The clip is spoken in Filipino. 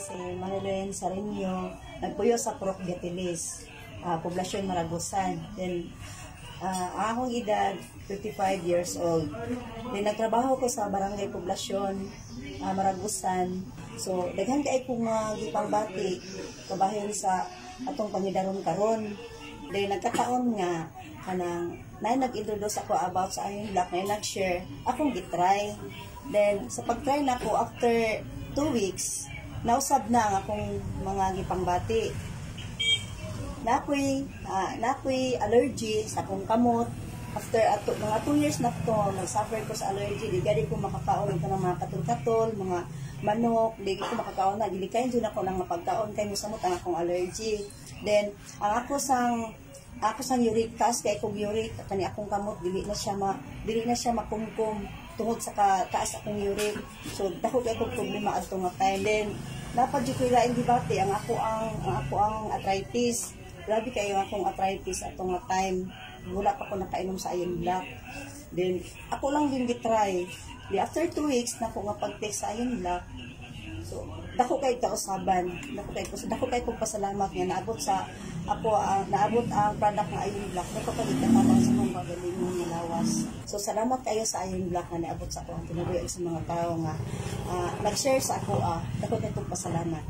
si Marilyn Sarinio, nagpuyo sa Proc Gatilis, poblasyon Maragusan. Then, ang akong edad, 55 years old. Then, nagtrabaho ko sa barangay poblasyon, Maragusan. So, daghan kay kong gipangbati, kabahin sa atong pangidaron karon. Then, nagkataon nga, kanang nag-introduce ako about sa Iron Black, na nag-share, akong gitry. Then, sa pag-try na ko, after 2 weeks, nausab na ang akong mga gipangbati. Nakoy allergy sa akong kamot. After mga 2 years na to, nag-suffer ko sa allergy. Di gadi ko makakaon ng mga katol-katol, mga manok. Di ko makakaon na. Dili kayo dyan ako ng mapagkaon. Kaya musamot ang akong allergy. Then, ang ako sang uric taas, kaya kong uric, kani akong kamot, dili na siya makumkum tungod sa taas akong uric. So, dako kay kong problema at nga time. Then, dapat di ko ilaing dibate, ang ako ang arthritis. Grabe kayo akong arthritis at nga time. Wala pa ko nakainom sa Iron Black. Then, ako lang din gitry. After 2 weeks, na ko nga pag-take sa Iron Black. So, dako kay kausaban, dako kay kong pasalamat nga naabot ang product ng Iron Black. Dako pa dito tabang sa mga pagalingon ni lawas. So, salamat kayo sa Iron Black nga naabot sa ako ang tinuloy sa mga tao nga nag-share sa ako. Dako kay kong pasalamat.